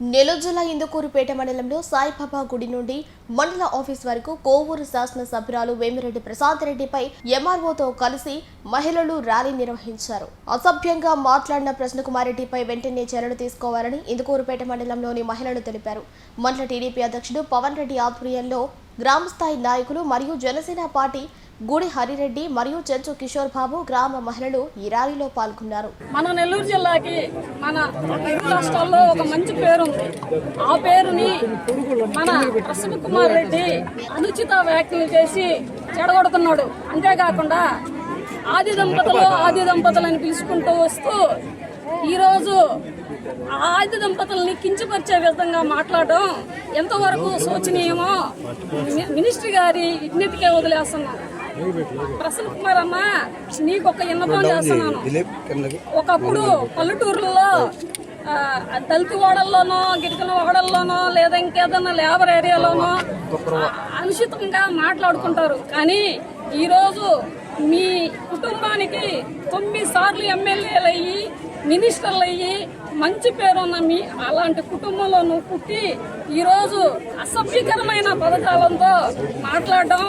నెల్లూరు జిల్లా ఇందుకూరుపేట మండలంలో సాయిబాబా గుడి నుండి మండల ఆఫీస్ వరకు కోవూరు శాసన సభ్యురాలు వేమిరెడ్డి ప్రశాంత్ రెడ్డిపై ఎంఆర్ఓతో కలిసి మహిళలు ర్యాలీ నిర్వహించారు. అసభ్యంగా మాట్లాడిన ప్రసన్నకుమార్ రెడ్డిపై వెంటనే చర్యలు తీసుకోవాలని ఇందుకూరుపేట మండలంలోని మహిళలు తెలిపారు. మండల టీడీపీ అధ్యక్షుడు పవన్ రెడ్డి ఆధ్వర్యంలో గ్రామస్థాయి నాయకులు మరియు జనసేన పార్టీ గుడి హరిరెడ్డి మరియు చెంచు కిషోర్ బాబు గ్రామ మహిళలు ఈ ర్యాలీలో పాల్గొన్నారు. మన నెల్లూరు జిల్లాకి మన ఇరు రాష్ట్రాల్లో ఒక మంచి పేరు ఉంది. ఆ పేరుని మన ప్రసన్నకుమార్ రెడ్డి అనుచిత వ్యాఖ్యలు చేసి చెడగొడుతున్నాడు. అంతేకాకుండా ఆది దంపతులని పిలుచుకుంటూ వస్తూ ఈరోజు ఆది దంపతుల్ని కించపరిచే విధంగా మాట్లాడడం ఎంతవరకు శోచనీయమో మినిస్టర్ గారి విజ్ఞతకే వదిలేస్తున్నాం. ప్రసన్న కుమార్ అమ్మ, నీకు ఒక విన్నపం చేస్తున్నాను. ఒకప్పుడు పల్లెటూరులో దళిత వాడల్లోనో గిరిజన వాడల్లోనో లేదా ఇంకేదన్నా లేబర్ ఏరియాలోనో అనుచితంగా మాట్లాడుకుంటారు. కానీ ఈరోజు మీ కుటుంబానికి 9 సార్లు ఎమ్మెల్యేలు అయ్యి మినిస్టర్లు అయ్యి మంచి పేరున్న మీ అలాంటి కుటుంబంలో నువ్వు పుట్టి ఈరోజు అసభ్యకరమైన పదజాలంతో మాట్లాడడం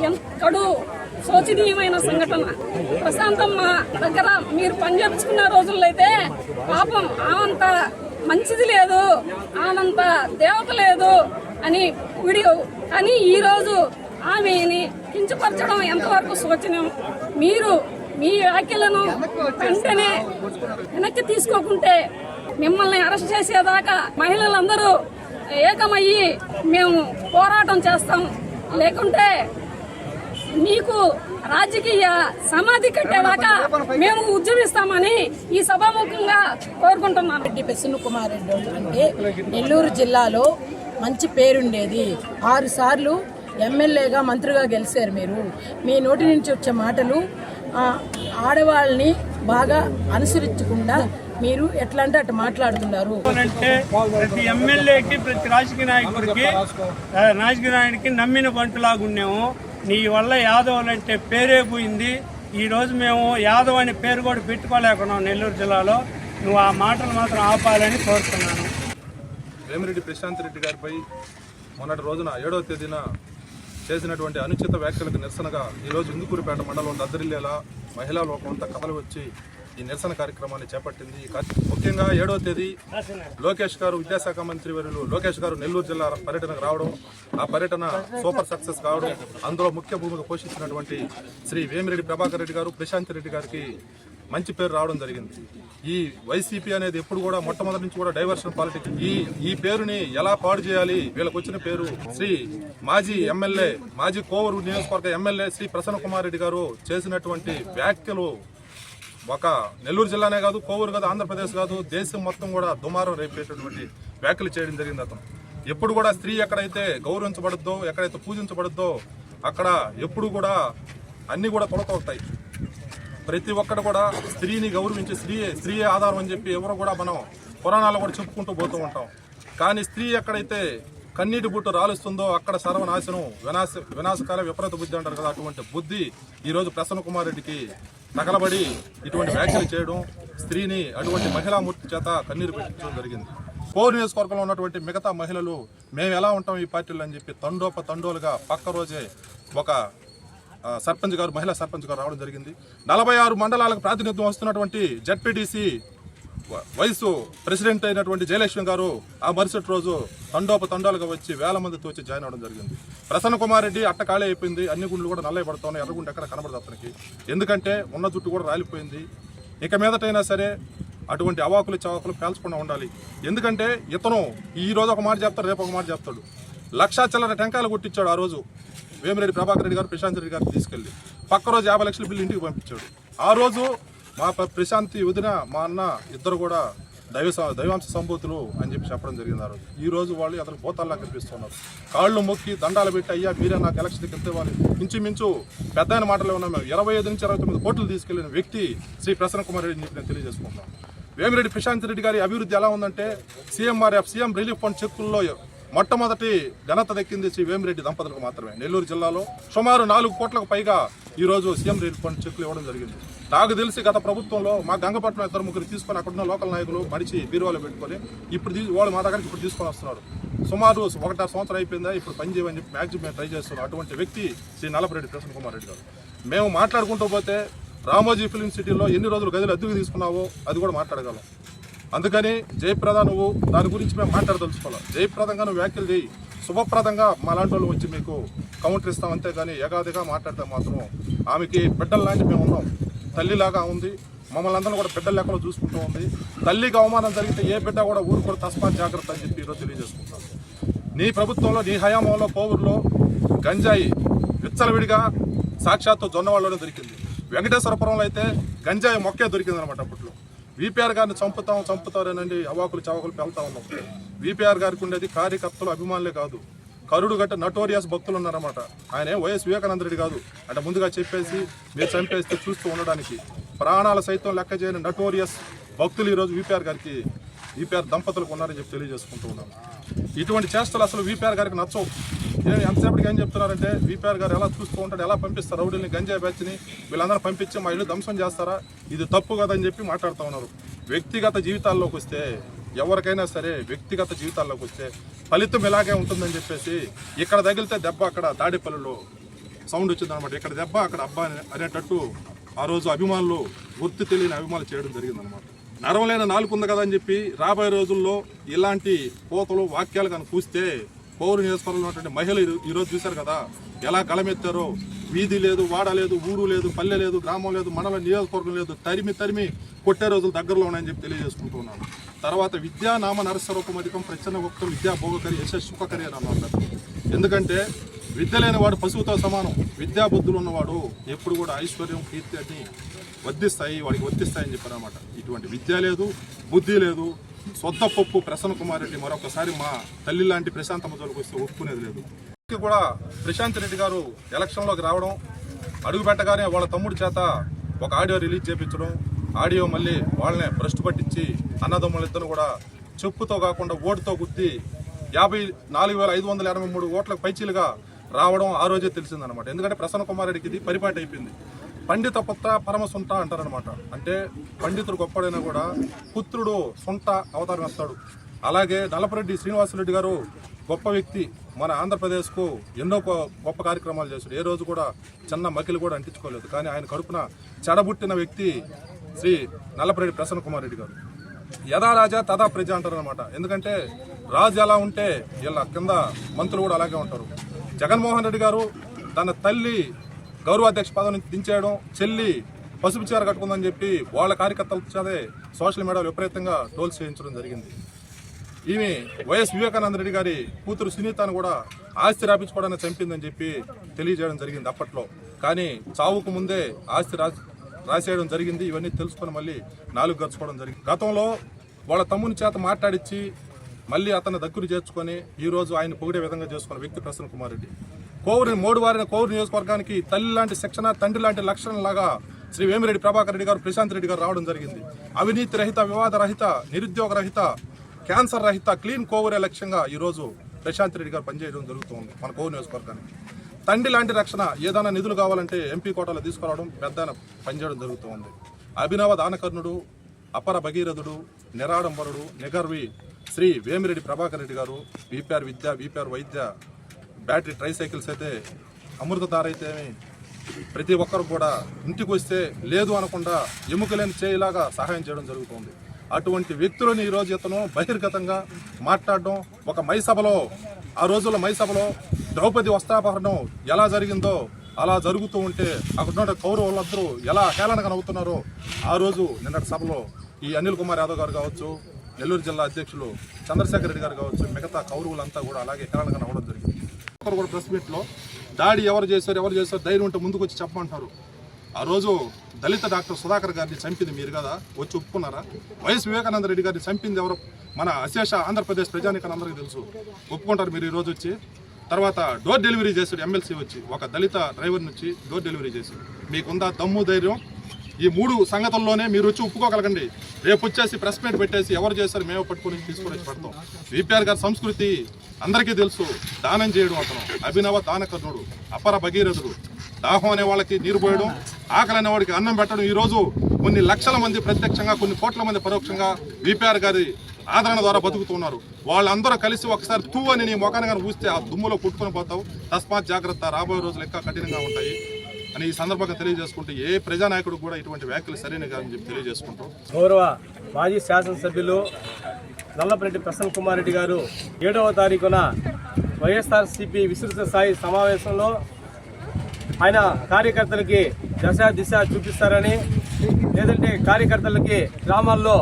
ఎంతడు శోచనీయమైన సంఘటన. ప్రశాంతమ్మ దగ్గర మీరు పనిచేసుకున్న రోజుల్లో అయితే పాపం ఆనంత మంచిది లేదు, ఆనంత దేవత లేదు అని వీడియో. కానీ ఈరోజు ఆమెని కించపరచడం ఎంతవరకు శోచనీయం. మీరు మీ వ్యాఖ్యలను వెంటనే వెనక్కి తీసుకోకుంటే మిమ్మల్ని అరెస్ట్ చేసేదాకా మహిళలందరూ ఏకమయ్యి మేము పోరాటం చేస్తాం. లేకుంటే మీకు రాజకీయ సమాధి కట్టేదాకా మేము ఉద్యమిస్తామని ఈ సభాముఖంగా కోరుకుంటున్నాను. ప్రసన్నకుమార్ రెడ్డి అంటే నెల్లూరు జిల్లాలో మంచి పేరుండేది. 6 సార్లు ఎమ్మెల్యేగా మంత్రిగా గెలిచారు. మీరు మీ నోటి నుంచి వచ్చే మాటలు ఆడవాళ్ళని బాగా అనుసరించకుండా మీరు ఎట్లా అంటే అటు మాట్లాడుతున్నారు. ప్రతి ఎమ్మెల్యేకి ప్రతి రాజకీయ నాయకుడికి నమ్మిన బంటులాగా ఉన్నాము. నీ వల్ల యాదవ్ అంటే పేరే పోయింది. ఈరోజు మేము యాదవ్ అనే పేరు కూడా పెట్టుకోలేకున్నాం నెల్లూరు జిల్లాలో. నువ్వు ఆ మాటలు మాత్రం ఆపాలని కోరుతున్నాను. వేమిరెడ్డి ప్రశాంత్ రెడ్డి గారిపై మొన్నటి రోజున 7వ తేదీన చేసినటువంటి అనుచిత వ్యాఖ్యలకు నిరసనగా ఈరోజు ఇందుకూరుపేట మండలం దద్దరిల్లేలా మహిళా లోకం అంతా కథలు వచ్చి ఈ నిరసన కార్యక్రమాన్ని చేపట్టింది. ముఖ్యంగా 7వ తేదీ లోకేష్ గారు, విద్యాశాఖ మంత్రి వర్యులు లోకేష్ గారు నెల్లూరు జిల్లా పర్యటనకు రావడం, ఆ పర్యటన సూపర్ సక్సెస్ కావడం, అందులో ముఖ్య భూమిక పోషించినటువంటి శ్రీ వేమిరెడ్డి ప్రభాకర్ రెడ్డి గారు, ప్రశాంత్ రెడ్డి గారికి మంచి పేరు రావడం జరిగింది. ఈ వైసీపీ అనేది ఎప్పుడు కూడా మొట్టమొదటి నుంచి కూడా డైవర్షన్ పాలిటిక్స్. ఈ పేరుని ఎలా పాడు చేయాలి, వీళ్ళకి వచ్చిన పేరు శ్రీ మాజీ ఎమ్మెల్యే, మాజీ కోవూరు నియోజకవర్గ ఎమ్మెల్యే శ్రీ ప్రసన్న కుమార్ రెడ్డి గారు చేసినటువంటి వ్యాఖ్యలు ఒక నెల్లూరు జిల్లానే కాదు, కోవూరు కాదు, ఆంధ్రప్రదేశ్ కాదు, దేశం మొత్తం కూడా దుమారం రేపేటటువంటి వ్యాఖ్యలు చేయడం జరిగింది. అతను ఎప్పుడు కూడా స్త్రీ ఎక్కడైతే గౌరవించబడుద్దో, ఎక్కడైతే పూజించబడుద్దో అక్కడ ఎప్పుడు కూడా అన్ని కూడా కొడతవుతాయి. ప్రతి ఒక్కరు కూడా స్త్రీని గౌరవించి స్త్రీయే ఆధారం అని చెప్పి ఎవరు కూడా మనం పురాణాలు కూడా చెప్పుకుంటూ పోతూ ఉంటాం. కానీ స్త్రీ ఎక్కడైతే కన్నీటి బుట్టు రాలుస్తుందో అక్కడ సర్వనాశనం, వినాశకాల విపరీత బుద్ధి అంటారు కదా, అటువంటి బుద్ధి ఈరోజు ప్రసన్న కుమార్ రెడ్డికి తగలబడి ఇటువంటి వ్యాఖ్యలు చేయడం, స్త్రీని అటువంటి మహిళామూర్తి చేత కన్నీరు పెట్టించడం జరిగింది. కోవూరు నియోజకవర్గంలో ఉన్నటువంటి మిగతా మహిళలు మేము ఎలా ఉంటాం ఈ పార్టీలు అని చెప్పి తండోలుగా పక్క రోజే ఒక సర్పంచ్ గారు, మహిళా సర్పంచ్ గారు రావడం జరిగింది. 46 మండలాలకు ప్రాతినిధ్యం వస్తున్నటువంటి జెడ్పీటీసీ వైసు ప్రెసిడెంట్ అయినటువంటి జయలక్ష్మి గారు ఆ మరుసటి రోజు తండోలుగా వచ్చి వేల మందితో వచ్చి జాయిన్ అవడం జరిగింది. ప్రసన్న కుమార్ రెడ్డి అట్ట ఖాళీ అయిపోయింది, అన్ని గుండ్లు కూడా నల్లయి పడుతున్నాయి, ఎర్రగుండు ఎక్కడ కనబడదు అతనికి. ఎందుకంటే ఉన్న జుట్టు కూడా రాలిపోయింది. ఇక మీదటైనా సరే అటువంటి అవాకులు చవాకులు పేల్చకుండా ఉండాలి. ఎందుకంటే ఇతను ఈ రోజు ఒక మాట చెప్తాడు, రేపు ఒక మాట చెప్తాడు. 1,00,000 చిల్లర టెంకాయలు కొట్టించాడు ఆ రోజు వేమిరెడ్డి ప్రభాకర్ రెడ్డి గారు, ప్రశాంత్ రెడ్డి గారిని తీసుకెళ్లి. పక్క రోజు 50 లక్షల బిల్లు ఇంటికి పంపించాడు. ఆ రోజు మా ప్రశాంతి వదిన, మా అన్న ఇద్దరు కూడా దైవాంశ సంభూతులు అని చెప్పి చెప్పడం జరిగింది. ఆ రోజు ఈ రోజు వాళ్ళు అతను పోతాల్లా కనిపిస్తున్నారు. కాళ్ళు మొక్కి దండాలు పెట్టి, అయ్యా మీరే నాకు ఎలక్షన్కి వెళ్తే వాళ్ళు ఇంచుమించు పెద్ద ఆయన మాటలు ఉన్నాం. మేము 25 నుంచి 29 కోట్లు తీసుకెళ్లిన వ్యక్తి శ్రీ ప్రసన్న కుమార్ రెడ్డి అని చెప్పి నేను తెలియజేసుకుంటున్నాను. వేమిరెడ్డి ప్రశాంత్ రెడ్డి గారి అభివృద్ధి ఎలా ఉందంటే సీఎం రిలీఫ్ ఫండ్ చెక్కుల్లో మొట్టమొదటి ఘనత దక్కింది శ్రీ వేమిరెడ్డి దంపతులకు మాత్రమే. నెల్లూరు జిల్లాలో సుమారు 4 కోట్లకు పైగా ఈరోజు సీఎం రిలీఫ్ ఫండ్ చెక్కులు ఇవ్వడం జరిగింది. నాకు తెలిసి గత ప్రభుత్వంలో మా గంగపట్నం 2-3 తీసుకొని అక్కడున్న లోకల్ నాయకులు మడిచి బీరువాలో పెట్టుకొని ఇప్పుడు వాళ్ళు మా దగ్గరికి ఇప్పుడు తీసుకొని వస్తున్నారు. సుమారు 1.5 సంవత్సరం అయిపోయిందా, ఇప్పుడు పని చేయమని చెప్పి మ్యాక్సిమం ట్రై చేస్తున్నారు. అటువంటి వ్యక్తి శ్రీ నల్లపరెడ్డి ప్రసన్న కుమార్ రెడ్డి గారు. మేము మాట్లాడుకుంటూ పోతే రామోజీ ఫిలిం సిటీలో ఎన్ని రోజులు గదులు అద్దెకు తీసుకున్నావో అది కూడా మాట్లాడగలం. అందుకని జయప్రద నువ్వు దాని గురించి మేము మాట్లాడదలుచుకోవాలి. జయప్రదంగా నువ్వు వ్యాఖ్యలు చేయి, శుభప్రదంగా మా లాంటి వాళ్ళు వచ్చి మీకు కౌంటర్ ఇస్తాం. అంతేగాని ఎగాదిగా మాట్లాడితే మాత్రం ఆమెకి బిడ్డల లాంటి మేము ఉన్నాం, తల్లిలాగా ఉంది, మమ్మల్ని అందరూ కూడా బిడ్డల లెక్కలో చూసుకుంటూ ఉంది. తల్లికి అవమానం జరిగితే ఏ బిడ్డ కూడా ఊరుకోడు, తస్మాత్ జాగ్రత్త అని చెప్పి ఈరోజు తెలియజేసుకుంటాం. నీ ప్రభుత్వంలో నీ హయాంలో కోవూరులో గంజాయి విచ్చలవిడిగా సాక్షాత్తు జొన్నవాళ్ళలోనే దొరికింది. వెంకటేశ్వరపురంలో అయితే గంజాయి మొక్కే దొరికింది అనమాట. అప్పట్లో వీపీఆర్ గారిని చంపుతారేనండి అవాకులు చవాకులు పెళ్తా ఉన్నాం. వీపీఆర్ గారికి ఉండేది కార్యకర్తలు అభిమానులే కాదు, కరుడు గట్ట నటోరియస్ భక్తులు ఉన్నారన్నమాట. ఆయన వైఎస్ వివేకానంద రెడ్డి కాదు అంటే ముందుగా చెప్పేసి మీరు చంపేస్తే చూస్తూ ఉండడానికి ప్రాణాల సైతం లెక్క చేయని నటోరియస్ భక్తులు ఈరోజు వీపీఆర్ దంపతులకు ఉన్నారని చెప్పి తెలియజేసుకుంటూ ఉన్నాను. ఇటువంటి చేష్టలు అసలు వీపీఆర్ గారికి నచ్చవు. ఎంతసేపటికి ఏం చెప్తున్నారంటే వీపీఆర్ గారు ఎలా చూస్తూ ఉంటాడు, ఎలా పంపిస్తారు రౌడీని, గంజాయి బ్యాచ్ని వీళ్ళందరూ పంపించి మా ఇల్లు ధ్వంసం చేస్తారా, ఇది తప్పు కదని చెప్పి మాట్లాడుతూ ఉన్నారు. వ్యక్తిగత జీవితాల్లోకి వస్తే ఎవరికైనా సరే వ్యక్తిగత జీవితాల్లోకి వస్తే ఫలితం ఇలాగే ఉంటుందని చెప్పేసి ఇక్కడ తగిలితే దెబ్బ అక్కడ తాడేపల్లిలో సౌండ్ వచ్చిందనమాట. ఇక్కడ దెబ్బ అక్కడ అబ్బా అనేటట్టు ఆ రోజు అభిమానులు గుర్తు తెలియని అభిమానులు చేయడం జరిగిందనమాట. నరవలేని నాలుగు ఉంది కదా అని చెప్పి రాబోయే రోజుల్లో ఇలాంటి కోతలు వాక్యాలు కానీ కూస్తే పౌరు నియోజకవర్గంలో ఉన్నటువంటి మహిళలు ఈరోజు చూశారు కదా ఎలా గలమెత్తారో. వీధి లేదు, వాడ లేదు, ఊరు లేదు, పల్లె లేదు, గ్రామం లేదు, మండల నియోజకవర్గం లేదు, తరిమి కొట్టే రోజులు దగ్గరలో ఉన్నాయని చెప్పి తెలియజేసుకుంటున్నాను. తర్వాత విద్యా నామ నరస్వరూపమధికం ప్రచన్న భక్తం విద్యా భోగకరి యశ సుఖకరి అని అన్నారు. ఎందుకంటే విద్య లేని వాడు పశువుతో సమానం, విద్యా బుద్ధులు ఉన్నవాడు ఎప్పుడు కూడా ఐశ్వర్యం కీర్తి అని వాడికి వర్తిస్తాయని చెప్పారు అనమాట. ఇటువంటి విద్య లేదు, బుద్ధి లేదు, సొంత పప్పు ప్రసన్న కుమార్ రెడ్డి మరొకసారి మా తల్లి లాంటి ప్రశాంతమ్మ జోలికి వస్తే ఒప్పుకునేది లేదు. కూడా ప్రశాంత్ రెడ్డి గారు ఎలక్షన్లోకి రావడం, అడుగు పెట్టగానే వాళ్ళ తమ్ముడి చేత ఒక ఆడియో రిలీజ్ చేయించడం, ఆడియో మళ్ళీ వాళ్ళనే భ్రష్టు పట్టించి అన్నదమ్ములిద్దరు కూడా చెప్పుతో కాకుండా ఓటుతో గుద్ది 54,583 ఓట్లకు పైచీలుగా రావడం ఆ రోజే తెలిసిందనమాట. ఎందుకంటే ప్రసన్న కుమార్ రెడ్డికి ఇది పరిపాటి అయిపోయింది. పండిత పుత్ర పరమ సొంత అంటారనమాట. అంటే పండితుడు గొప్పడైనా కూడా పుత్రుడు సొంత అవతారం వస్తాడు. అలాగే నల్లపరెడ్డి శ్రీనివాసరెడ్డి గారు గొప్ప వ్యక్తి, మన ఆంధ్రప్రదేశ్కు ఎన్నో గొప్ప కార్యక్రమాలు చేశాడు. ఏ రోజు కూడా చిన్న మకిలు కూడా అంటించుకోలేదు. కానీ ఆయన కడుపున చెడబుట్టిన వ్యక్తి శ్రీ నల్లపరెడ్డి ప్రసన్న కుమార్ రెడ్డి గారు. యథా రాజా తదా ప్రజ అంటారనమాట. ఎందుకంటే రాజు ఎలా ఉంటే వీళ్ళ కింద మంత్రులు కూడా అలాగే ఉంటారు. జగన్మోహన్ రెడ్డి గారు తన తల్లి గౌరవాధ్యక్ష పదవి నుంచి దించేయడం, చెల్లి పసుపు చీర కట్టుకుందని చెప్పి వాళ్ళ కార్యకర్తల చేతే సోషల్ మీడియాలో విపరీతంగా ట్రోల్స్ చేయించడం జరిగింది. ఈమె వైఎస్ వివేకానంద రెడ్డి గారి కూతురు సునీతను కూడా ఆస్తి రాపించుకోవడానికి చంపిందని చెప్పి తెలియజేయడం జరిగింది అప్పట్లో. కానీ చావుకు ముందే ఆస్తి రాసేయడం జరిగింది. ఇవన్నీ తెలుసుకొని మళ్ళీ 4 గరుచుకోవడం జరిగింది. గతంలో వాళ్ళ తమ్ముని చేత మాట్లాడించి మళ్ళీ అతన్ని దగ్గర చేర్చుకొని ఈరోజు ఆయన పొగిడే విధంగా చేసుకున్న వ్యక్తి ప్రసన్న కుమార్ రెడ్డి. మోడువారిన కోవూరు నియోజకవర్గానికి తల్లి లాంటి శిక్షణ, తండ్రి లాంటి లక్షణంలాగా శ్రీ వేమిరెడ్డి ప్రభాకర్ రెడ్డి గారు, ప్రశాంత్ రెడ్డి గారు రావడం జరిగింది. అవినీతి రహిత, వివాద రహిత, నిరుద్యోగ రహిత, క్యాన్సర్ రహిత, క్లీన్ కోవూరే లక్ష్యంగా ఈరోజు ప్రశాంత్ రెడ్డి గారు పనిచేయడం జరుగుతుంది మన కోవూరు నియోజకవర్గానికి. తండ్రి లాంటి రక్షణ, ఏదైనా నిధులు కావాలంటే ఎంపీ కోటాలో తీసుకురావడం, పెద్ద పనిచేయడం జరుగుతుంది. అభినవ దానకర్ణుడు, అపర భగీరథుడు, నిరాడంబరుడు, నిగర్వి శ్రీ వేమిరెడ్డి ప్రభాకర్ రెడ్డి గారు. వీపీఆర్ విద్య, వీపీఆర్ వైద్య, బ్యాటరీ ట్రైసైకిల్స్ అయితే, అమృతధార అయితే ప్రతి ఒక్కరు కూడా ఇంటికి వస్తే లేదు అనకుండా ఎముకలేని చేయలాగా సహాయం చేయడం జరుగుతుంది. అటువంటి వ్యక్తులను ఈరోజు ఇతను బహిర్గతంగా మాట్లాడడం, ఒక మైసభలో, ఆ రోజుల్లో మైసభలో ద్రౌపది వస్త్రాపహరణం ఎలా జరిగిందో అలా జరుగుతూ ఉంటే అక్కడ కౌరవులందరూ ఎలా హేళనగా నవ్వుతున్నారో ఆ రోజు నిన్నటి సభలో ఈ అనిల్ కుమార్ యాదవ్ గారు కావచ్చు, నెల్లూరు జిల్లా అధ్యక్షులు చంద్రశేఖర్ రెడ్డి గారు కావచ్చు, మిగతా కౌరవులంతా కూడా అలాగే హేళనగా నవ్వడం జరిగింది. ఒకరు కూడా ప్రెస్ మీట్లో దాడి ఎవరు చేశారు ధైర్యం ఉంటే ముందుకు వచ్చి చెప్పమంటారు. ఆ రోజు దళిత డాక్టర్ సుధాకర్ గారిని చంపింది మీరు కదా, వచ్చి ఒప్పుకున్నారా? వైఎస్ వివేకానంద రెడ్డి గారిని చంపింది ఎవరు? మన అశేష ఆంధ్రప్రదేశ్ ప్రజానికని అందరికీ తెలుసు. ఒప్పుకుంటారు మీరు ఈరోజు వచ్చి? తర్వాత డోర్ డెలివరీ చేశాడు ఎమ్మెల్సీ వచ్చి, ఒక దళిత డ్రైవర్ నుంచి డోర్ డెలివరీ చేశాడు. మీకుందా దమ్ము, ధైర్యం? ఈ 3 సంగతుల్లోనే మీరు వచ్చి ఒప్పుకోగలగండి. రేపు వచ్చేసి ప్రెస్ మీట్ పెట్టేసి ఎవరు చేశారు మేము పట్టుకుని తీసుకొని వచ్చి పెడతాం. వీపీఆర్ గారి సంస్కృతి అందరికీ తెలుసు. దానం చేయడం అతను అభినవ దానకర్ణుడు, అపర భగీరథుడు. దాహం అనే వాళ్ళకి నీరు పోయడం, ఆకలి అనే వాడికి అన్నం పెట్టడం. ఈరోజు కొన్ని లక్షల మంది ప్రత్యక్షంగా, కొన్ని కోట్ల మంది పరోక్షంగా విపిఆర్ గారి ఆదరణ ద్వారా బతుకుతున్నారు. వాళ్ళందరూ కలిసి ఒకసారి తూ అని నీ మొఖాన్ని కానీ ఊస్తే ఆ దుమ్ములో పుట్టుకొని పోతావు. తస్మాత్ జాగ్రత్త, రాబోయే రోజులు ఇంకా కఠినంగా ఉంటాయి అని ఈ సందర్భంగా తెలియజేసుకుంటూ, ఏ ప్రజానాయకుడు కూడా ఇటువంటి వ్యాఖ్యలు సరైనవి కాదని చెప్పి తెలియజేసుకుంటూ, గౌరవ మాజీ శాసనసభ్యులు నల్లపరెడ్డి ప్రసన్న కుమార్ రెడ్డి గారు 7వ తారీఖున వైఎస్ఆర్సీపీ విస్తృత స్థాయి సమావేశంలో ఆయన కార్యకర్తలకి దిశ చూపిస్తారని, లేదంటే కార్యకర్తలకి గ్రామాల్లో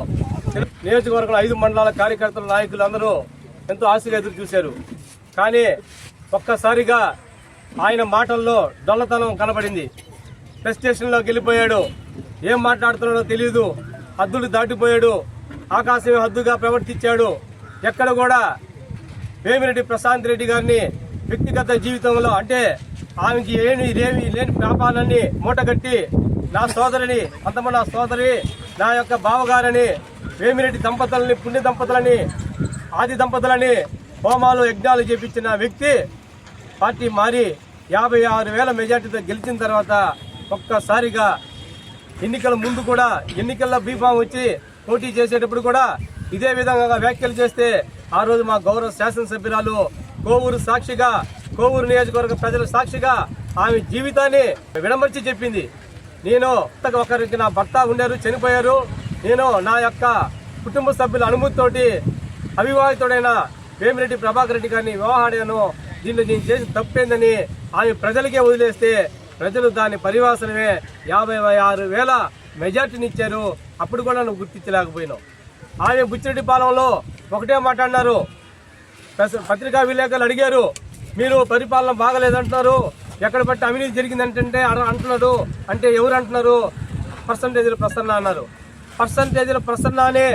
నియోజకవర్గంలో 5 మండలాల కార్యకర్తల నాయకులు అందరూ ఎంతో ఆశగా ఎదురు చూశారు. కానీ ఒక్కసారిగా ఆయన మాటల్లో డొల్లతనం కనబడింది. ప్రెస్ స్టేషన్లోకి వెళ్ళిపోయాడు. ఏం మాట్లాడుతున్నాడో తెలియదు. హద్దులు దాటిపోయాడు. ఆకాశమే హద్దుగా ప్రవర్తించాడు. ఎక్కడ కూడా వేమిరెడ్డి ప్రశాంత్ రెడ్డి గారిని వ్యక్తిగత జీవితంలో, అంటే ఆమెకి లేని పాపాలన్నీ మూటగట్టి నా సోదరిని, అంతమ నా సోదరి, నా యొక్క బావగారని, వేమిరెడ్డి దంపతులని, పుణ్య దంపతులని, ఆది దంపతులని హోమాలు యజ్ఞాలు చేపించిన వ్యక్తి పార్టీ మారి 56,000 మెజార్టీతో గెలిచిన తర్వాత ఒక్కసారిగా ఎన్నికల ముందు కూడా, ఎన్నికల్లో బీఫామ్ వచ్చి పోటీ చేసేటప్పుడు కూడా ఇదే విధంగా వ్యాఖ్యలు చేస్తే ఆ రోజు మా గౌరవ శాసనసభ్యురాలు కోవూరు సాక్షిగా, కోవూరు నియోజకవర్గ ప్రజల సాక్షిగా ఆమె జీవితాన్ని విడమర్చి చెప్పింది. నేను ఒకరికి నా భర్త ఉన్నారు, చనిపోయారు. నేను నా యొక్క కుటుంబ సభ్యుల అనుమతితోటి అవివాహితుడైన వేమిరెడ్డి ప్రభాకర్ రెడ్డి గారిని వివాహాడాను. దీన్ని నేను చేసి తప్పేందని ఆమె ప్రజలకే వదిలేస్తే ప్రజలు దాని పరివాసనమే 56,000 మెజార్టీని ఇచ్చారు. అప్పుడు కూడా నువ్వు గుర్తించలేకపోయినావు. ఆమె బుచ్చిరెడ్డిపాలెంలో ఒకటే మాట్లాడినారు. పత్రికా విలేకరులు అడిగారు, మీరు పరిపాలన బాగలేదంటున్నారు, ఎక్కడ బట్టి అవినీతి జరిగిందంటే అంటున్నాడు. అంటే ఎవరు అంటున్నారు? పర్సంటేజీల ప్రసన్న అన్నారు. పర్సంటేజీల ప్రసన్న అనే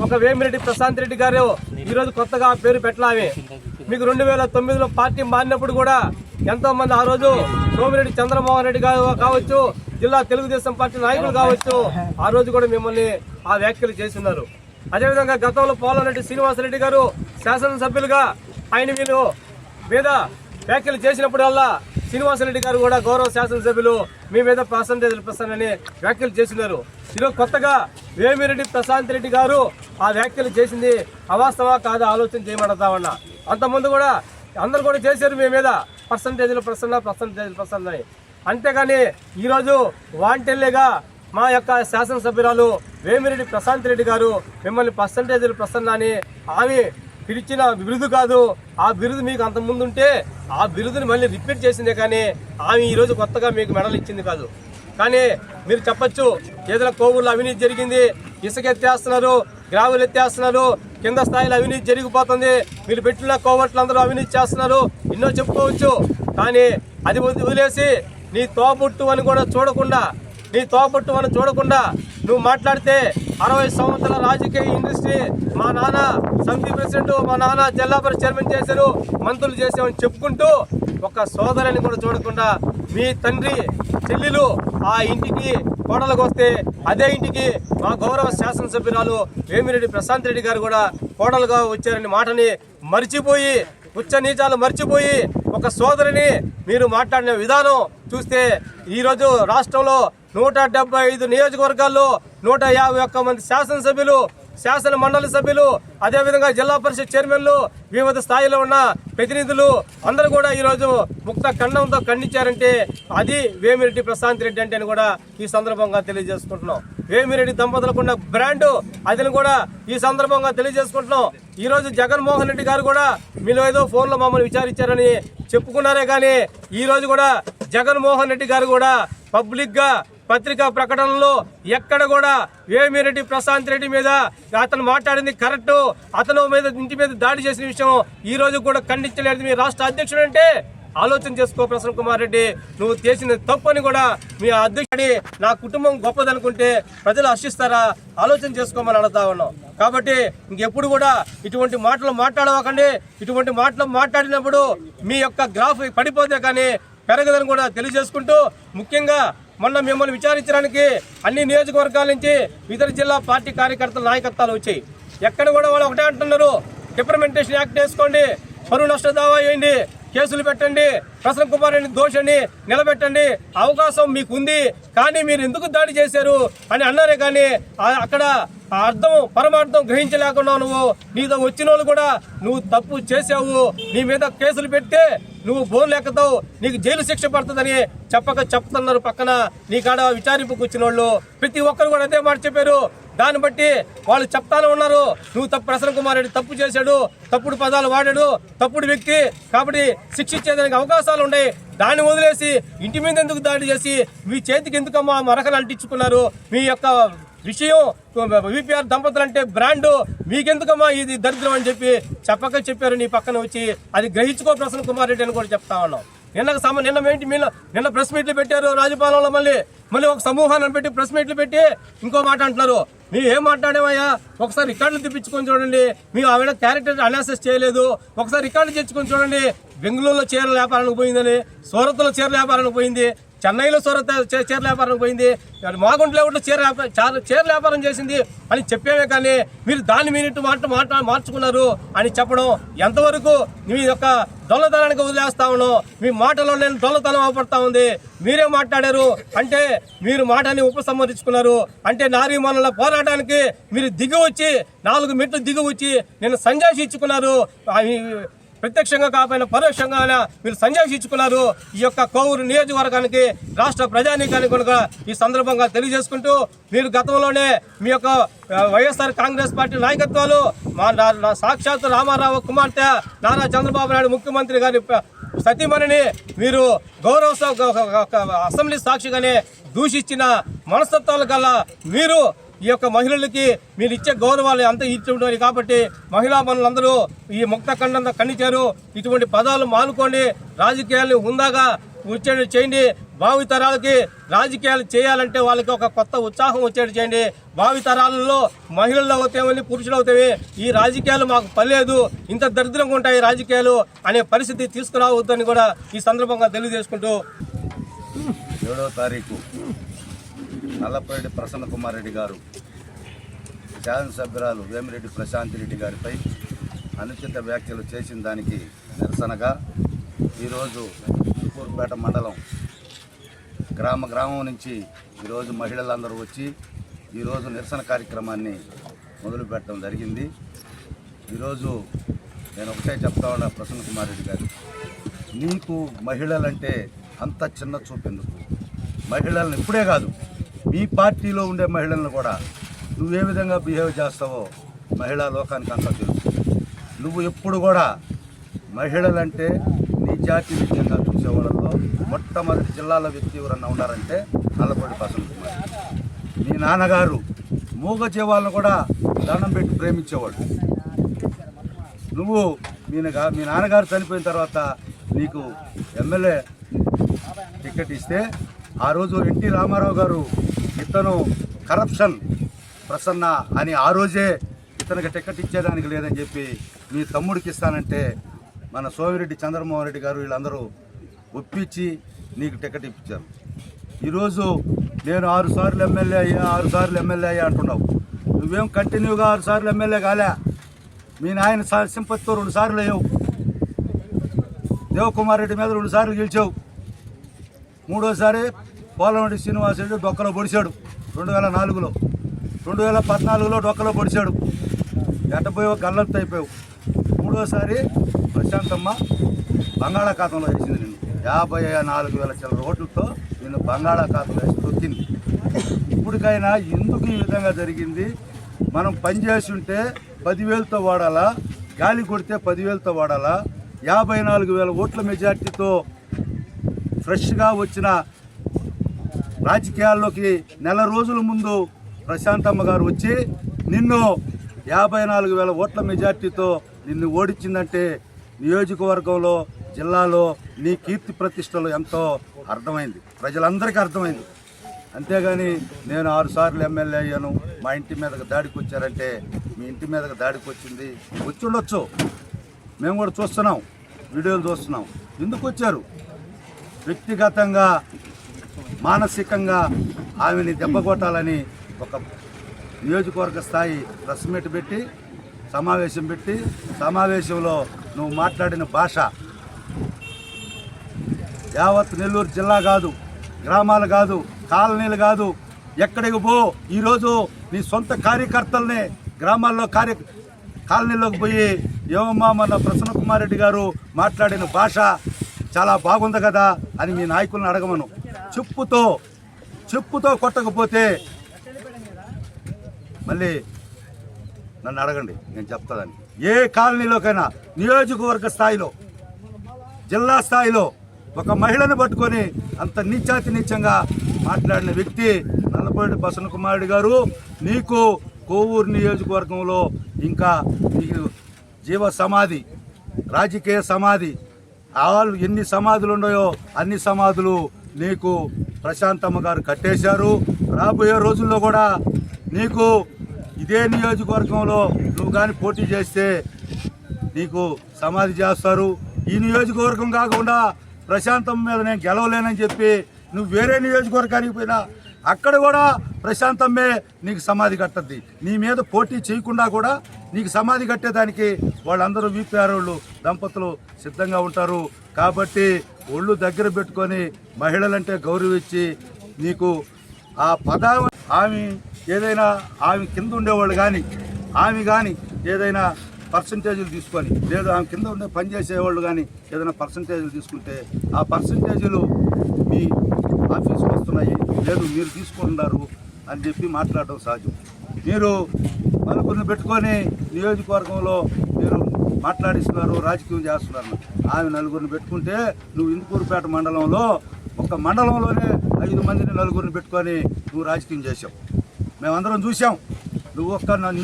ఒక వేమిరెడ్డి ప్రశాంత్ రెడ్డి గారు ఈరోజు కొత్తగా పేరు పెట్టలామే. మీకు 2009లో పార్టీ మారినప్పుడు కూడా ఎంతో మంది ఆ రోజు సోమిరెడ్డి చంద్రమోహన్ రెడ్డి గారు కావచ్చు, జిల్లా తెలుగుదేశం పార్టీ నాయకులు కావచ్చు, ఆ రోజు కూడా మిమ్మల్ని ఆ వ్యాఖ్యలు చేస్తున్నారు. అదేవిధంగా గతంలో పోలంరెడ్డి శ్రీనివాసరెడ్డి గారు శాసనసభ్యులుగా ఆయన మీరు మీద వ్యాఖ్యలు చేసినప్పుడల్లా శ్రీనివాసరెడ్డి గారు కూడా గౌరవ శాసనసభ్యులు మీ మీద పర్సంటేజ్ అని వ్యాఖ్యలు చేస్తున్నారు. ఈరోజు కొత్తగా వేమిరెడ్డి ప్రశాంత్ రెడ్డి గారు ఆ వ్యాఖ్యలు చేసింది అవాస్తవా కాదా ఆలోచన చేయమంటామన్నా. అంతకుముందు కూడా అందరూ కూడా చేశారు మీ మీద పర్సంటేజ్లు ప్రసన్న అని. అంతేగాని ఈరోజు వాంటెల్లేగా మా యొక్క శాసనసభ్యురాలు వేమిరెడ్డి ప్రశాంత్ రెడ్డి గారు మిమ్మల్ని పర్సంటేజ్లు ప్రసన్న అని ఆమె పిలిచిన బిరుదు కాదు. ఆ బిరుదు మీకు అంతకుముందు ఉంటే ఆ బిరుదుని మళ్ళీ రిపీట్ చేసిందే కానీ ఆమె ఈరోజు కొత్తగా మీకు మెడల్ ఇచ్చింది కాదు. కానీ మీరు చెప్పచ్చు, ఏదైనా కోవూరులో అవినీతి జరిగింది, ఇసుక ఎత్తేస్తున్నారు, గ్రావులు ఎత్తేస్తున్నారు, కింద స్థాయిలో అవినీతి జరిగిపోతుంది, మీరు పెట్టిన కోవట్లందరూ అవినీతి చేస్తున్నారు, ఎన్నో చెప్పుకోవచ్చు. కానీ అది వదిలేసి నీ తోబుట్టు అని కూడా చూడకుండా, నువ్వు మాట్లాడితే 60 సంవత్సరాల రాజకీయ ఇండస్ట్రీ, మా నాన్న సమితి ప్రెసిడెంట్, మా నాన్న జిల్లా పరిషత్ చైర్మన్ చేశారు, మంత్రులు చేసామని చెప్పుకుంటూ ఒక సోదరుని కూడా చూడకుండా మీ తండ్రి చెల్లెలు ఆ ఇంటికి కోడలకు వస్తే అదే ఇంటికి మా గౌరవ శాసనసభ్యురాలు వేమిరెడ్డి ప్రశాంత్ రెడ్డి గారు కూడా కోడలుగా వచ్చారని మాటని మర్చిపోయి, ఉచ్చ నీచాలు మర్చిపోయి ఒక సోదరిని మీరు మాట్లాడిన విధానం చూస్తే ఈరోజు రాష్ట్రంలో 175 నియోజకవర్గాల్లో 151 మంది శాసనసభ్యులు, శాసన మండలి సభ్యులు, అదేవిధంగా జిల్లా పరిషత్ చైర్మన్లు, వివిధ స్థాయిలో ఉన్న ప్రతినిధులు అందరూ కూడా ఈరోజు ముక్త ఖండంతో ఖండించారంటే అది వేమిరెడ్డి ప్రశాంత్ రెడ్డి అంటే అని కూడా ఈ సందర్భంగా తెలియజేసుకుంటున్నాం. వేమిరెడ్డి దంపతులకున్న బ్రాండు అదిని కూడా ఈ సందర్భంగా తెలియజేసుకుంటున్నాం. ఈరోజు జగన్మోహన్ రెడ్డి గారు కూడా మీరు ఏదో ఫోన్లో మమ్మల్ని విచారించారని చెప్పుకున్నారే కానీ ఈ రోజు కూడా జగన్మోహన్ రెడ్డి గారు కూడా పబ్లిక్ గా పత్రికా ప్రకటనలో ఎక్కడ కూడా వేమిరెడ్డి ప్రశాంత్ రెడ్డి మీద అతను మాట్లాడింది కరెక్ట్, అతను మీద ఇంటి మీద దాడి చేసిన విషయం ఈ రోజు కూడా ఖండించలేదు మీ రాష్ట్ర అధ్యక్షుడు. అంటే ఆలోచన చేసుకో ప్రసన్న కుమార్ రెడ్డి, నువ్వు చేసిన తప్పని కూడా మీ అధ్యక్షుడి నా కుటుంబం గొప్పదనుకుంటే ప్రజలు హర్షిస్తారా? ఆలోచన చేసుకోమని అడుగుతా ఉన్నాం. కాబట్టి ఇంకెప్పుడు కూడా ఇటువంటి మాటలు మాట్లాడవకండి. ఇటువంటి మాటలు మాట్లాడినప్పుడు మీ యొక్క గ్రాఫ్ పడిపోతే కానీ పెరగదని కూడా తెలియజేసుకుంటూ, ముఖ్యంగా మొన్న మిమ్మల్ని విచారించడానికి అన్ని నియోజకవర్గాల నుంచి ఇతర జిల్లా పార్టీ కార్యకర్తల నాయకత్వాలు వచ్చాయి. ఎక్కడ కూడా వాళ్ళు ఒకటే అంటున్నారు, డిపార్ట్మెంటేషన్ యాక్ట్ వేసుకోండి, పరువు నష్ట దావా వేయండి, కేసులు పెట్టండి, ప్రసన్న కుమార్ రెడ్డి దోషిని నిలబెట్టండి, అవకాశం మీకు ఉంది. కానీ మీరు ఎందుకు దాడి చేశారు అని అన్నారే కానీ అక్కడ అర్థం పరమార్థం గ్రహించలేకుండా నువ్వు నీతో వచ్చిన వాళ్ళు కూడా నువ్వు తప్పు చేసావు, నీ మీద కేసులు పెడితే నువ్వు బోన్లు ఎక్కుతావు, నీకు జైలు శిక్ష పడుతుందని చెప్తున్నారు. పక్కన నీ కాడ విచారింపుకు వచ్చిన వాళ్ళు ప్రతి ఒక్కరు కూడా అదే మాట చెప్పారు. దాన్ని బట్టి వాళ్ళు చెప్తానే ఉన్నారు, నువ్వు ప్రసన్న కుమార్ రెడ్డి తప్పు చేశాడు, తప్పుడు పదాలు వాడాడు, తప్పుడు వ్యక్తి కాబట్టి శిక్షించేదానికి అవకాశాలు ఉన్నాయి. దాన్ని వదిలేసి ఇంటి మీద ఎందుకు దాడి చేసి మీ చేతికి ఎందుకమ్మా మరకలు అంటించుకున్నారు? మీ యొక్క విషయం విపిఆర్ దంపతులు అంటే బ్రాండ్, మీకెందుకమ్మా ఇది దరిద్రం అని చెప్పారు. నీ పక్కన వచ్చి అది గ్రహించుకో ప్రసన్న కుమార్ రెడ్డి అని కూడా చెప్తా ఉన్నాం. నిన్న ప్రెస్ మీట్లు పెట్టారు రాజపాలెంలో, మళ్ళీ ఒక సమూహాన్ని పెట్టి ప్రెస్ మీట్లు పెట్టి ఇంకో మాట అంటున్నారు. మేము ఏం మాట్లాడేమయ్యా, ఒకసారి రికార్డులు తెప్పించుకొని చూడండి. మేము ఆవిడ క్యారెక్టర్ అనాలిసిస్ చేయలేదు, ఒకసారి రికార్డులు తెచ్చుకొని చూడండి. బెంగళూరులో చీరల వ్యాపారానికి పోయిందని, సూరత్లో చీరల వ్యాపారానికి పోయింది, చెన్నైలో సూరత్ చీరల వ్యాపారం పోయింది, మాగుంట్లో చీరల వ్యాపారం చేసింది అని చెప్పేమే. కానీ మీరు దాన్ని మీనిట్టు మార్చుకున్నారు అని చెప్పడం ఎంతవరకు మీ యొక్క దొల్లతనానికి వదిలేస్తా ఉన్నాం. మీ మాటలో నేను దొల్లతనం అవపడతా ఉంది. మీరే మాట్లాడారు అంటే మీరు మాటని ఉపసంహరించుకున్నారు అంటే నారీమణుల పోరాటానికి మీరు దిగి వచ్చి 4 మెట్లు దిగి వచ్చి నేను సంజాయిషి ఇచ్చుకున్నారు. ప్రత్యక్షంగా కాకపోయినా పరోక్షంగా మీరు సంజాయిషించుకున్నారు. ఈ యొక్క కోవూరు నియోజకవర్గానికి, రాష్ట్ర ప్రజానీకానికి కనుక ఈ సందర్భంగా తెలియజేసుకుంటూ, మీరు గతంలోనే మీ యొక్క వైఎస్ఆర్ కాంగ్రెస్ పార్టీ నాయకత్వాలు సాక్షాత్ రామారావు కుమార్తె నారా చంద్రబాబు నాయుడు ముఖ్యమంత్రి గారి సతీమణిని మీరు అసెంబ్లీ సాక్షిగానే దూషించిన మనస్తత్వాలు గల మీరు ఈ యొక్క మహిళలకి మీరు ఇచ్చే గౌరవాలు అంత ఇచ్చి కాబట్టి మహిళా మనులందరూ ఈ ముక్త ఖండంతో ఖండించారు. ఇటువంటి పదాలు మానుకోండి, రాజకీయాలను హుందాగా వచ్చేది చేయండి. భావితరాలకి రాజకీయాలు చేయాలంటే వాళ్ళకి ఒక కొత్త ఉత్సాహం వచ్చేది చేయండి. భావితరాలలో మహిళలు అవుతామని పురుషులు అవుతాయి, ఈ రాజకీయాలు మాకు పర్లేదు, ఇంత దరిద్రంగా ఉంటాయి రాజకీయాలు అనే పరిస్థితి తీసుకురావద్దని కూడా ఈ సందర్భంగా తెలియజేసుకుంటూ 7వ తారీఖు నల్లపరెడ్డి ప్రసన్న కుమార్ రెడ్డి గారు శాసనసభ్యురాలు వేమిరెడ్డి ప్రశాంతి రెడ్డి గారిపై అనుచిత వ్యాఖ్యలు చేసిన దానికి నిరసనగా ఈరోజు ఇందుకూరుపేట మండలం గ్రామం నుంచి ఈరోజు మహిళలందరూ వచ్చి ఈరోజు నిరసన కార్యక్రమాన్ని మొదలుపెట్టడం జరిగింది. ఈరోజు నేను ఒకటే చెప్తా ఉన్నా, ప్రసన్న కుమార్ రెడ్డి గారు, నీకు మహిళలంటే అంత చిన్న చూపెందుకు? మహిళలను ఇప్పుడే కాదు, మీ పార్టీలో ఉండే మహిళలను కూడా నువ్వే విధంగా బిహేవ్ చేస్తావో మహిళా లోకానికి అంతా తెలుసు. నువ్వు ఎప్పుడు కూడా మహిళలంటే నీ జాతి విద్యంగా చూసేవాళ్ళలో మొట్టమొదటి జిల్లాల వ్యక్తి ఎవరన్నా ఉన్నారంటే నల్లపరెడ్డి ప్రసన్న కుమార్. మీ నాన్నగారు మూగ జీవాలను కూడా దండం పెట్టి ప్రేమించేవాడు. నువ్వు మీ నాన్నగారు చనిపోయిన తర్వాత నీకు ఎమ్మెల్యే టికెట్ ఇస్తే ఆ రోజు ఎన్టీ రామారావు గారు ఇతను కరప్షన్ ప్రసన్న అని ఆ రోజే ఇతనికి టికెట్ ఇచ్చేదానికి లేదని చెప్పి మీ తమ్ముడికి ఇస్తానంటే మన సోమిరెడ్డి చంద్రమోహన్ రెడ్డి గారు వీళ్ళందరూ ఒప్పించి నీకు టికెట్ ఇప్పించారు. ఈరోజు నేను 6 సార్లు ఎమ్మెల్యే అయ్యా అంటున్నావు. నువ్వేం కంటిన్యూగా 6 సార్లు ఎమ్మెల్యే కాలే. మీ నాయన సింపతితో 2 సార్లు అయ్యావు. దేవకుమార్ రెడ్డి మీద 2 సార్లు గెలిచావు. 3వసారి పోలంరెడ్డి శ్రీనివాసరెడ్డి డొక్కలో పొడిచాడు 2004లో. 2014లో డొక్కలో పొడిచాడు. ఎట్టపోయి గల్లంత అయిపోయావు. 3వసారి ప్రశాంతమ్మ బంగాళాఖాతంలో వేసింది నిన్ను. 54,000 చిల్లర ఓట్లతో నిన్ను బంగాళాఖాతంలో వేసి తొక్కింది. ఇప్పటికైనా ఎందుకు ఈ విధంగా జరిగింది? మనం పనిచేసి ఉంటే 10,000తో వాడాలా, గాలి కొడితే 10,000తో వాడాలా? 54,000 ఓట్ల మెజార్టీతో ఫ్రెష్గా వచ్చిన రాజకీయాల్లోకి నెల రోజుల ముందు ప్రశాంతమ్మ గారు వచ్చి నిన్ను 54,000 ఓట్ల మెజార్టీతో నిన్ను ఓడించిందంటే నియోజకవర్గంలో, జిల్లాలో నీ కీర్తి ప్రతిష్టలు ఎంతో అర్థమైంది, ప్రజలందరికీ అర్థమైంది. అంతేగాని నేను 6 సార్లు ఎమ్మెల్యే అయ్యాను, మా ఇంటి మీదకి దాడికి వచ్చారంటే మీ ఇంటి మీదకి దాడికి వచ్చింది వచ్చి ఉండొచ్చు. మేము కూడా చూస్తున్నాం, వీడియోలు చూస్తున్నాం. ఎందుకు వచ్చారు? వ్యక్తిగతంగా మానసికంగా ఆమెని దెబ్బకొట్టాలని ఒక నియోజకవర్గ స్థాయి ప్రెస్ మీట్ పెట్టి సమావేశంలో నువ్వు మాట్లాడిన భాష యావత్ నెల్లూరు జిల్లా కాదు, గ్రామాలు కాదు, కాలనీలు కాదు, ఎక్కడికి పో ఈరోజు నీ సొంత కార్యకర్తల్ని గ్రామాల్లో కాలనీలోకి పోయి ఏమమ్మా మన ప్రసన్న కుమార్ రెడ్డి గారు మాట్లాడిన భాష చాలా బాగుంది కదా అని మీ నాయకులను అడగమను. చెప్పుతో కొట్టకపోతే మళ్ళీ నన్ను అడగండి, నేను చెప్తాదని. ఏ కాలనీలోకైనా నియోజకవర్గ స్థాయిలో, జిల్లా స్థాయిలో ఒక మహిళను పట్టుకొని అంత నీచంగా మాట్లాడిన వ్యక్తి నల్లపరెడ్డి ప్రసన్న కుమార్ రెడ్డి గారు. నీకు కోవూరు నియోజకవర్గంలో ఇంకా నీకు జీవ సమాధి, రాజకీయ సమాధి, ఎన్ని సమాధులు ఉన్నాయో అన్ని సమాధులు నీకు ప్రశాంతమ్మ గారు కట్టేశారు. రాబోయే రోజుల్లో కూడా నీకు ఇదే నియోజకవర్గంలో నువ్వు కానీ పోటీ చేస్తే నీకు సమాధి చేస్తారు. ఈ నియోజకవర్గం కాకుండా ప్రశాంతమ్మ మీద నేను గెలవలేనని చెప్పి నువ్వు వేరే నియోజకవర్గానికి పోయినా అక్కడ కూడా ప్రశాంతమ్మే నీకు సమాధి కట్టద్ది. నీ మీద పోటీ చేయకుండా కూడా నీకు సమాధి కట్టేదానికి వాళ్ళందరూ వీపీఆర్ వాళ్ళు దంపతులు సిద్ధంగా ఉంటారు. కాబట్టి ఒళ్ళు దగ్గర పెట్టుకొని మహిళలంటే గౌరవించి నీకు ఆ పదవి ఆమె కింద ఉండేవాళ్ళు కానీ ఆమె కానీ ఏదైనా పర్సంటేజీలు తీసుకొని, లేదు ఆమె కింద ఉండే పనిచేసేవాళ్ళు కానీ ఏదైనా పర్సంటేజీలు తీసుకుంటే ఆ పర్సంటేజీలు మీ ఆఫీస్కి వస్తున్నాయి, లేదు మీరు తీసుకుంటున్నారు అని చెప్పి మాట్లాడడం సహజం. మీరు నలుగురిని పెట్టుకొని నియోజకవర్గంలో మీరు మాట్లాడిస్తున్నారు, రాజకీయం చేస్తున్నారు. ఆమె నలుగురిని పెట్టుకుంటే నువ్వు ఇందుకూరుపేట మండలంలో ఒక మండలంలోనే 5 మందిని నలుగురిని పెట్టుకొని నువ్వు రాజకీయం చేసావు. మేమందరం చూసాం. నువ్వు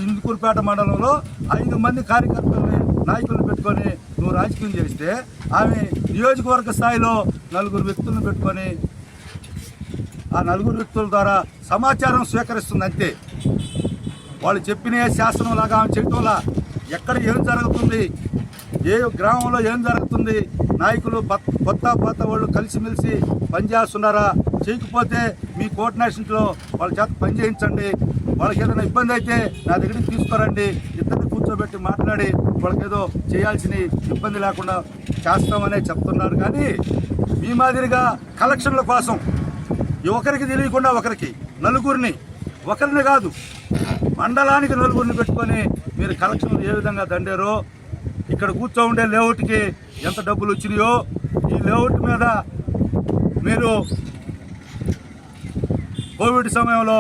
ఇందుకూరుపేట మండలంలో 5 మంది కార్యకర్తలని నాయకులను పెట్టుకొని నువ్వు రాజకీయం చేస్తే ఆమె నియోజకవర్గ స్థాయిలో 4 వ్యక్తులను పెట్టుకొని ఆ 4 వ్యక్తుల ద్వారా సమాచారం స్వీకరిస్తుంది అంతే. వాళ్ళు చెప్పిన శాసనం లాగా ఆమె చేయటంలా ఎక్కడ ఏం జరుగుతుంది, ఏ గ్రామంలో ఏం జరుగుతుంది, నాయకులు కొత్త వాళ్ళు కలిసిమెలిసి పనిచేస్తున్నారా, చేయకపోతే మీ కోఆర్డినేషన్లో వాళ్ళ చేత పని చేయించండి. వాళ్ళకి ఏదైనా ఇబ్బంది అయితే నా దగ్గరికి తీసుకురండి, ఇద్దరిని కూర్చోబెట్టి మాట్లాడి వాళ్ళకి ఏదో చేయాల్సిన ఇబ్బంది లేకుండా చేస్తామనే చెప్తున్నారు. కానీ మీ మాదిరిగా కలెక్షన్ల కోసం ఒకరికి తెలియకుండా ఒకరిని కాదు మండలానికి 4 పెట్టుకొని మీరు కలెక్షన్లు ఏ విధంగా దండారో, ఇక్కడ కూర్చో ఉండే లేఅవుట్కి ఎంత డబ్బులు వచ్చినాయో, ఈ లేఅవుట్ మీద మీరు కోవిడ్ సమయంలో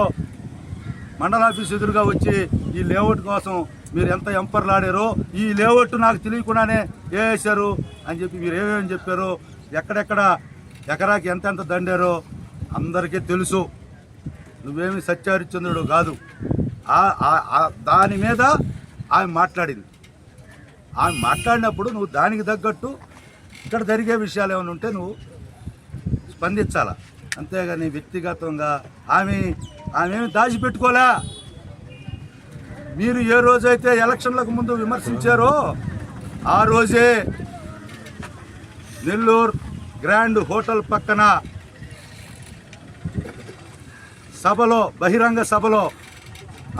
మండల ఆఫీస్ ఎదురుగా వచ్చి ఈ లేఅవుట్ కోసం మీరు ఎంత ఎంపర్లాడారో, ఈ లేఅవుట్ నాకు తెలియకుండానే వేసారు అని చెప్పి మీరు ఏమేమి చెప్పారో, ఎక్కడెక్కడ ఎకరాకి ఎంతెంత దండారో అందరికీ తెలుసు. నువ్వేమి సత్యహరిశ్చంద్రుడు కాదు. దాని మీద ఆమె మాట్లాడింది. ఆమె మాట్లాడినప్పుడు నువ్వు దానికి తగ్గట్టు ఇక్కడ జరిగే విషయాలు ఏమైనా ఉంటే నువ్వు స్పందించాలా, అంతేగాని వ్యక్తిగతంగా ఆమె దాచిపెట్టుకోలే. మీరు ఏ రోజైతే ఎలక్షన్లకు ముందు విమర్శించారో ఆ రోజే నెల్లూరు గ్రాండ్ హోటల్ పక్కన బహిరంగ సభలో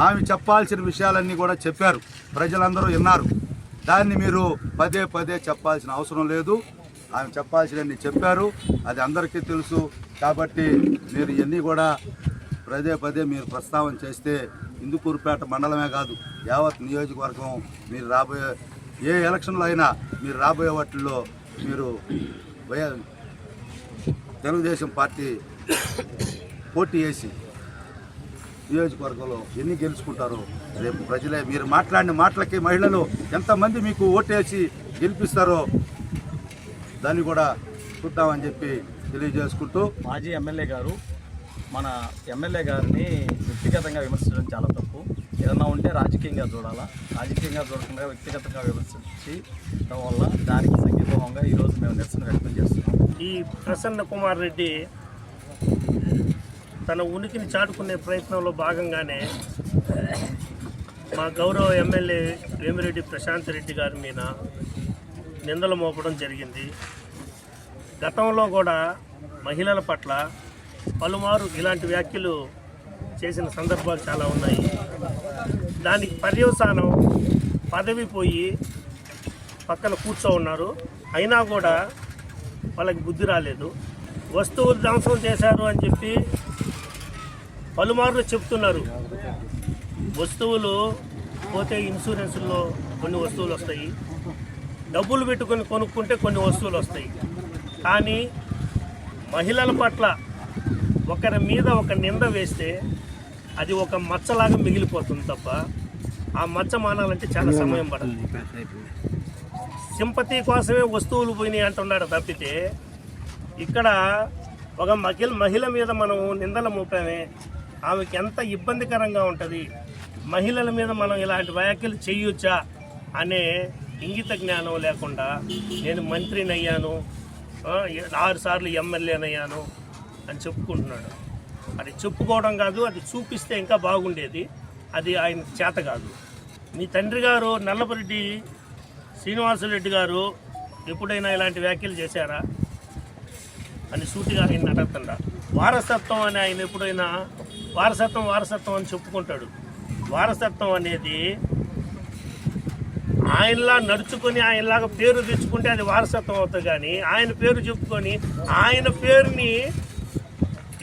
ఆమె చెప్పాల్సిన విషయాలన్నీ కూడా చెప్పారు. ప్రజలందరూ విన్నారు. దాన్ని మీరు పదే చెప్పాల్సిన అవసరం లేదు. ఆమె చెప్పాల్సినవన్నీ చెప్పారు, అది అందరికీ తెలుసు. కాబట్టి మీరు ఇవన్నీ కూడా పదే మీరు ప్రస్తావన చేస్తే ఇందుకూరుపేట మండలమే కాదు, యావత్ నియోజకవర్గం మీరు రాబోయే ఏ ఎలక్షన్లో అయినా మీరు రాబోయే వాటిల్లో మీరు తెలుగుదేశం పార్టీ పోటీ చేసి నియోజకవర్గంలో ఎన్ని గెలుచుకుంటారో రేపు ప్రజలే. మీరు మాట్లాడిన మాటలకి మహిళలు ఎంతమంది మీకు ఓటేసి గెలిపిస్తారో దాన్ని కూడా చూద్దామని చెప్పి తెలియజేసుకుంటూ, మాజీ ఎమ్మెల్యే గారు మన ఎమ్మెల్యే గారిని వ్యక్తిగతంగా విమర్శించడం చాలా తప్పు. ఏదన్నా ఉంటే రాజకీయంగా చూడాలా, రాజకీయంగా చూడకుండా వ్యక్తిగతంగా విమర్శించడం వల్ల దానికి సంఘీభావంగా ఈరోజు మేము నిరసన వ్యక్తం చేస్తున్నాం. ఈ ప్రసన్న కుమార్ రెడ్డి తన ఉనికిని చాటుకునే ప్రయత్నంలో భాగంగానే మా గౌరవ ఎమ్మెల్యే వేమిరెడ్డి ప్రశాంత్ రెడ్డి గారి మీద నిందలు మోపడం జరిగింది. గతంలో కూడా మహిళల పట్ల పలుమారు ఇలాంటి వ్యాఖ్యలు చేసిన సందర్భాలు చాలా ఉన్నాయి. దానికి పర్యవసానం పదవి పోయి పక్కన కూర్చో ఉన్నారు. అయినా కూడా వాళ్ళకి బుద్ధి రాలేదు. వస్తువులు ధ్వంసం చేశారు అని చెప్పి పలుమార్లు చెప్తున్నారు. వస్తువులు పోతే ఇన్సూరెన్స్లో కొన్ని వస్తువులు వస్తాయి, డబ్బులు పెట్టుకొని కొనుక్కుంటే కొన్ని వస్తువులు వస్తాయి. కానీ మహిళల పట్ల ఒకరి మీద ఒక నింద వేస్తే అది ఒక మచ్చలాగా మిగిలిపోతుంది తప్ప ఆ మచ్చ మానాలంటే చాలా సమయం పడుతుంది. సింపతి కోసమే వస్తువులు పోయినాయి అంటున్నాడు తప్పితే ఇక్కడ ఒక మహిళ మీద మనం నిందల మోపామే, ఆమెకి ఎంత ఇబ్బందికరంగా ఉంటుంది, మహిళల మీద మనం ఇలాంటి వ్యాఖ్యలు చేయొచ్చా అనే ఇంగిత జ్ఞానం లేకుండా నేను మంత్రిని అయ్యాను, 6 సార్లు ఎమ్మెల్యేనయ్యాను అని చెప్పుకుంటున్నాడు. అది చెప్పుకోవడం కాదు, అది చూపిస్తే ఇంకా బాగుండేది. అది ఆయన చేత కాదు. మీ తండ్రి గారు నల్లపరెడ్డి శ్రీనివాసరెడ్డి గారు ఎప్పుడైనా ఇలాంటి వ్యాఖ్యలు చేశారా అని సూటిగా ఆయన అడుగుతుండ. వారసత్వం అని ఆయన ఎప్పుడైనా వారసత్వం అని చెప్పుకుంటాడు. వారసత్వం అనేది ఆయనలా నడుచుకొని ఆయనలాగా పేరు తెచ్చుకుంటే అది వారసత్వం అవుతుంది. కానీ ఆయన పేరు చెప్పుకొని ఆయన పేరుని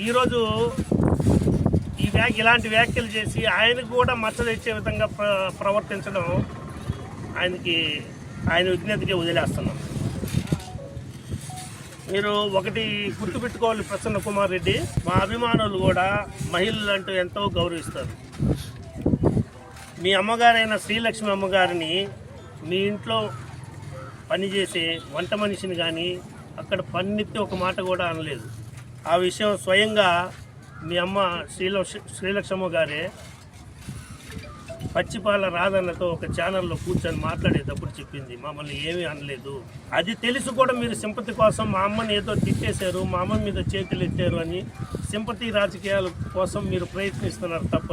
ఈరోజు ఇలాంటి వ్యాఖ్యలు చేసి ఆయనకు కూడా మచ్చ తెచ్చే విధంగా ప్రవర్తించడం ఆయన విజ్ఞతకే వదిలేస్తున్నాం. మీరు ఒకటి గుర్తుపెట్టుకోవాలి ప్రసన్న కుమార్ రెడ్డి, మా అభిమానులు కూడా మహిళలు అంటూ ఎంతో గౌరవిస్తారు. మీ అమ్మగారైన శ్రీలక్ష్మి అమ్మగారిని మీ ఇంట్లో పనిచేసే వంట మనిషిని కానీ అక్కడ పన్నెత్తి ఒక మాట కూడా అనలేదు. ఆ విషయం స్వయంగా మీ అమ్మ శ్రీలక్ష్మమ్మ గారే పచ్చిపాల రాధన్నతో ఒక ఛానల్లో కూర్చొని మాట్లాడేటప్పుడు చెప్పింది, మమ్మల్ని ఏమీ అనలేదు. అది తెలిసి కూడా మీరు సింపతి కోసం మా అమ్మని ఏదో తిట్టేశారు, మా అమ్మ మీద చేతులు ఎత్తారు అని సింపతి రాజకీయాల కోసం మీరు ప్రయత్నిస్తున్నారు తప్ప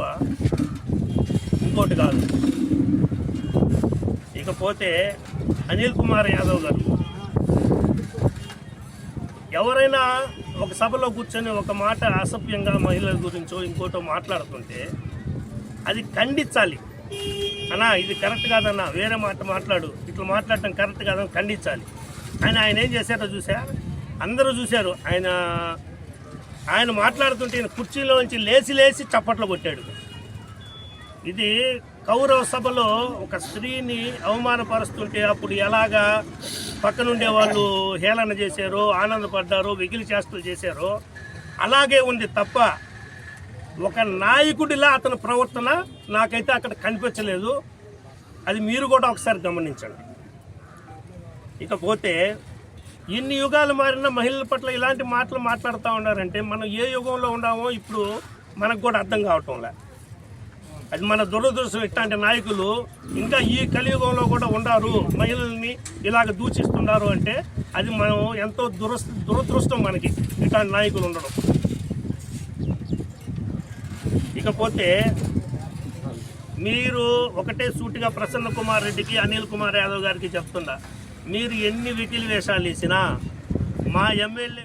ఇంకోటి కాదు. ఇకపోతే అనిల్ కుమార్ యాదవ్ గారు, ఎవరైనా ఒక సభలో కూర్చొని ఒక మాట అసభ్యంగా మహిళల గురించో ఇంకోటో మాట్లాడుతుంటే అది ఖండించాలి. అన్నా ఇది కరెక్ట్ కాదన్నా, వేరే మాట మాట్లాడు, ఇట్లా మాట్లాడటం కరెక్ట్ కాదని ఖండించాలి. ఆయన ఏం చేశారో అందరూ చూశారు. ఆయన మాట్లాడుతుంటే కుర్చీలోంచి లేచి చప్పట్లు కొట్టాడు. ఇది కౌరవ సభలో ఒక స్త్రీని అవమానపరుస్తుంటే అప్పుడు ఎలాగా పక్కనుండే వాళ్ళు హేళన చేశారో, ఆనందపడ్డారో, వెకిలి చేష్టలు చేశారో అలాగే ఉంది తప్ప ఒక నాయకుడిలా అతని ప్రవర్తన నాకైతే అక్కడ కనిపించలేదు. అది మీరు కూడా ఒకసారి గమనించండి. ఇకపోతే ఇన్ని యుగాలు మారిన మహిళల పట్ల ఇలాంటి మాటలు మాట్లాడుతూ ఉన్నారంటే మనం ఏ యుగంలో ఉన్నామో ఇప్పుడు మనకు కూడా అర్థం కావటంలే. అది మన దురదృష్టం. ఇట్లాంటి నాయకులు ఇంకా ఈ కలియుగంలో కూడా ఉన్నారు, మహిళల్ని ఇలాగ దూషిస్తున్నారు అంటే అది మనం ఎంతో దురదృష్టం మనకి ఇట్లాంటి నాయకులు ఉండడం. ఇకపోతే మీరు ఒకటే సూటిగా ప్రసన్న కుమార్ రెడ్డికి, అనిల్ కుమార్ యాదవ్ గారికి చెప్తున్నా, మీరు ఎన్ని వెకిలి వేషాలు వేసినా మా ఎమ్మెల్యే